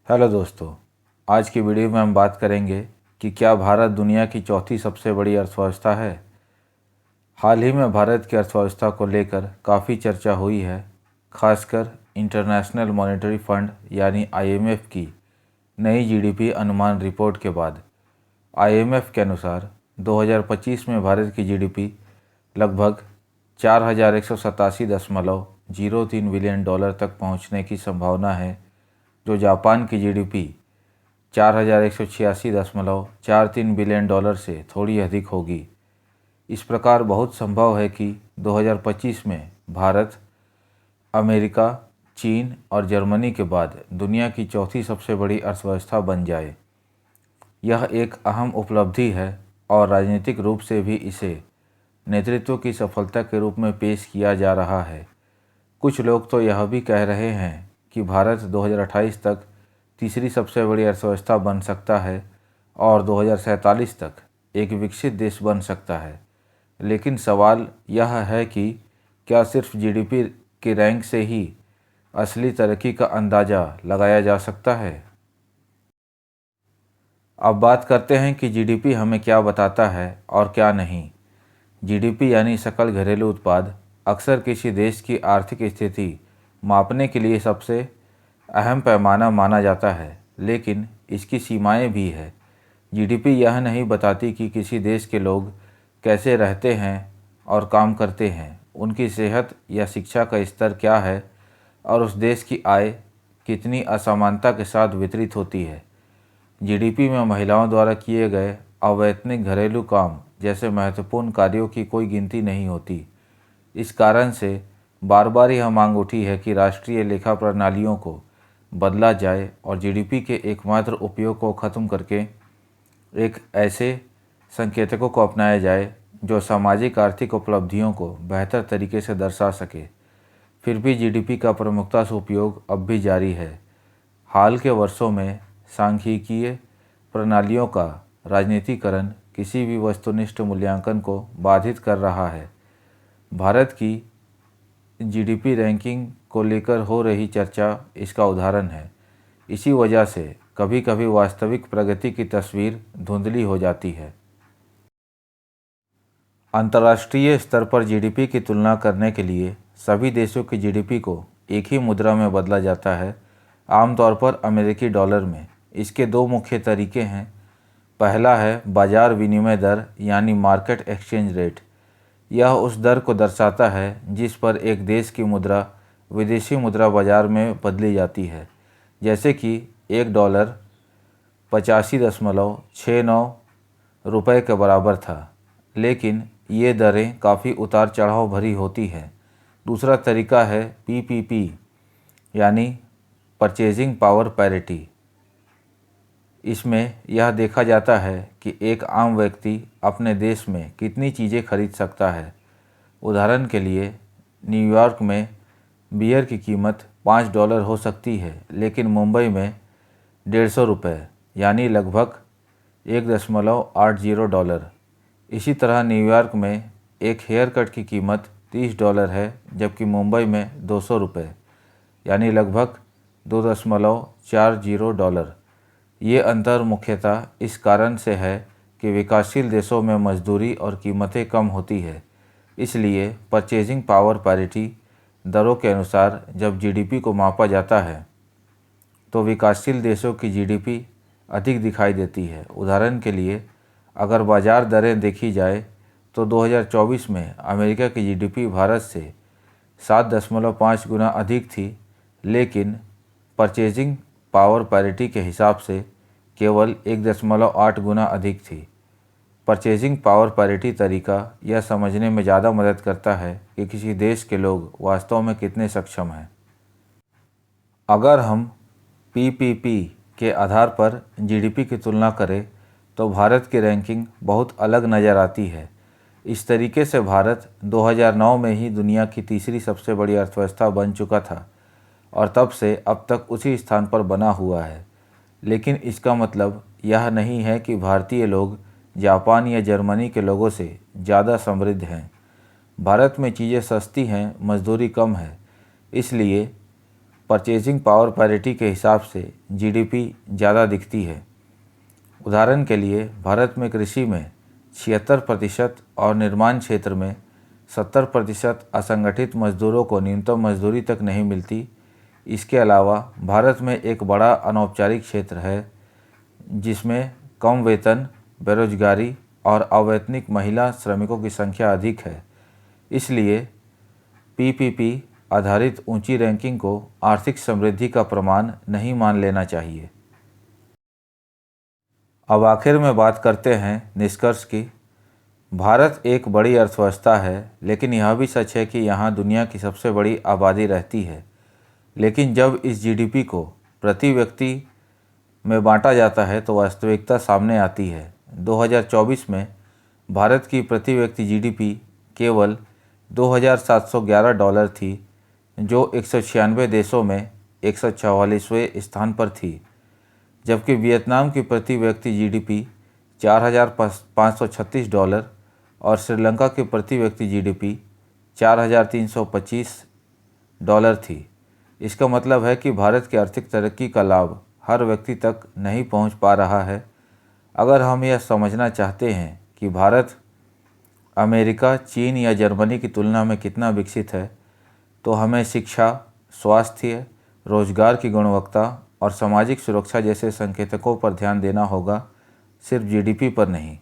Hello दोस्तों। आज की वीडियो में हम बात करेंगे कि क्या भारत दुनिया की चौथी सबसे बड़ी अर्थव्यवस्था है। हाल ही में भारत की अर्थव्यवस्था को लेकर काफ़ी चर्चा हुई है, खासकर इंटरनेशनल मॉनेटरी फंड यानी आईएमएफ की नई जीडीपी अनुमान रिपोर्ट के बाद। आईएमएफ के अनुसार 2025 में भारत की जीडीपी लगभग 4187.03 बिलियन डॉलर तक पहुंचने की संभावना है, जो जापान की जीडीपी 4186.43 बिलियन डॉलर से थोड़ी अधिक होगी। इस प्रकार बहुत संभव है कि 2025 में भारत अमेरिका, चीन और जर्मनी के बाद दुनिया की चौथी सबसे बड़ी अर्थव्यवस्था बन जाए। यह एक अहम उपलब्धि है और राजनीतिक रूप से भी इसे नेतृत्व की सफलता के रूप में पेश किया जा रहा है। कुछ लोग तो यह भी कह रहे हैं कि भारत 2028 तक तीसरी सबसे बड़ी अर्थव्यवस्था बन सकता है और 2047 तक एक विकसित देश बन सकता है। लेकिन सवाल यह है कि क्या सिर्फ जीडीपी के रैंक से ही असली तरक्की का अंदाज़ा लगाया जा सकता है। अब बात करते हैं कि जीडीपी हमें क्या बताता है और क्या नहीं। जीडीपी यानी सकल घरेलू उत्पाद अक्सर किसी देश की आर्थिक स्थिति मापने के लिए सबसे अहम पैमाना माना जाता है, लेकिन इसकी सीमाएं भी है। जीडीपी यह नहीं बताती कि किसी देश के लोग कैसे रहते हैं और काम करते हैं, उनकी सेहत या शिक्षा का स्तर क्या है और उस देश की आय कितनी असमानता के साथ वितरित होती है। जीडीपी में महिलाओं द्वारा किए गए अवैतनिक घरेलू काम जैसे महत्वपूर्ण कार्यों की कोई गिनती नहीं होती। इस कारण से बार बार यह मांग उठी है कि राष्ट्रीय लेखा प्रणालियों को बदला जाए और जीडीपी के एकमात्र उपयोग को ख़त्म करके एक ऐसे संकेतकों को अपनाया जाए जो सामाजिक आर्थिक उपलब्धियों को बेहतर तरीके से दर्शा सके। फिर भी जीडीपी का प्रमुखता से उपयोग अब भी जारी है। हाल के वर्षों में सांख्यिकीय प्रणालियों का राजनीतिकरण किसी भी वस्तुनिष्ठ मूल्यांकन को बाधित कर रहा है। भारत की जीडीपी रैंकिंग को लेकर हो रही चर्चा इसका उदाहरण है। इसी वजह से कभी कभी वास्तविक प्रगति की तस्वीर धुंधली हो जाती है। अंतर्राष्ट्रीय स्तर पर जीडीपी की तुलना करने के लिए सभी देशों की जीडीपी को एक ही मुद्रा में बदला जाता है, आमतौर पर अमेरिकी डॉलर में। इसके दो मुख्य तरीके हैं। पहला है बाजार विनिमय दर यानी मार्केट एक्सचेंज रेट। यह उस दर को दर्शाता है जिस पर एक देश की मुद्रा विदेशी मुद्रा बाजार में बदली जाती है। जैसे कि $1 85.69 रुपये के बराबर था, लेकिन ये दरें काफ़ी उतार चढ़ाव भरी होती हैं। दूसरा तरीका है पीपीपी यानी परचेजिंग पावर पैरिटी। इसमें यह देखा जाता है कि एक आम व्यक्ति अपने देश में कितनी चीज़ें खरीद सकता है। उदाहरण के लिए न्यूयॉर्क में बियर की कीमत $5 हो सकती है, लेकिन मुंबई में $150 यानी लगभग $1.80। इसी तरह न्यूयॉर्क में एक हेयर कट की कीमत $30 है, जबकि मुंबई में $200 यानी लगभग $2.40। ये अंतर मुख्यतः इस कारण से है कि विकासशील देशों में मजदूरी और कीमतें कम होती है। इसलिए परचेजिंग पावर पैरिटी दरों के अनुसार जब जीडीपी को मापा जाता है तो विकासशील देशों की जीडीपी अधिक दिखाई देती है। उदाहरण के लिए अगर बाजार दरें देखी जाए तो 2024 में अमेरिका की जीडीपी भारत से 7.5 गुना अधिक थी, लेकिन परचेजिंग पावर पैरिटी के हिसाब से केवल 1.8 गुना अधिक थी। परचेजिंग पावर पैरिटी तरीका यह समझने में ज़्यादा मदद करता है कि किसी देश के लोग वास्तव में कितने सक्षम हैं। अगर हम पीपीपी के आधार पर जीडीपी की तुलना करें तो भारत की रैंकिंग बहुत अलग नज़र आती है। इस तरीके से भारत 2009 में ही दुनिया की तीसरी सबसे बड़ी अर्थव्यवस्था बन चुका था और तब से अब तक उसी स्थान पर बना हुआ है। लेकिन इसका मतलब यह नहीं है कि भारतीय लोग जापान या जर्मनी के लोगों से ज़्यादा समृद्ध हैं। भारत में चीज़ें सस्ती हैं, मजदूरी कम है, इसलिए परचेजिंग पावर पैरिटी के हिसाब से जीडीपी ज़्यादा दिखती है। उदाहरण के लिए भारत में कृषि में 76% और निर्माण क्षेत्र में 70% असंगठित मजदूरों को न्यूनतम मजदूरी तक नहीं मिलती। इसके अलावा भारत में एक बड़ा अनौपचारिक क्षेत्र है जिसमें कम वेतन, बेरोजगारी और अवैतनिक महिला श्रमिकों की संख्या अधिक है। इसलिए पीपीपी आधारित ऊंची रैंकिंग को आर्थिक समृद्धि का प्रमाण नहीं मान लेना चाहिए। अब आखिर में बात करते हैं निष्कर्ष की। भारत एक बड़ी अर्थव्यवस्था है, लेकिन यह भी सच है कि यहाँ दुनिया की सबसे बड़ी आबादी रहती है। लेकिन जब इस जीडीपी को प्रति व्यक्ति में बांटा जाता है तो वास्तविकता सामने आती है। 2024 में भारत की प्रति व्यक्ति जीडीपी केवल $2,711 थी, जो 196 देशों में 144वें स्थान पर थी, जबकि वियतनाम की प्रति व्यक्ति जीडीपी $4,536 और श्रीलंका की प्रति व्यक्ति जीडीपी $4,325 थी। इसका मतलब है कि भारत की आर्थिक तरक्की का लाभ हर व्यक्ति तक नहीं पहुंच पा रहा है। अगर हम यह समझना चाहते हैं कि भारत अमेरिका, चीन या जर्मनी की तुलना में कितना विकसित है, तो हमें शिक्षा, स्वास्थ्य, रोजगार की गुणवत्ता और सामाजिक सुरक्षा जैसे संकेतकों पर ध्यान देना होगा, सिर्फ जीडीपी पर नहीं।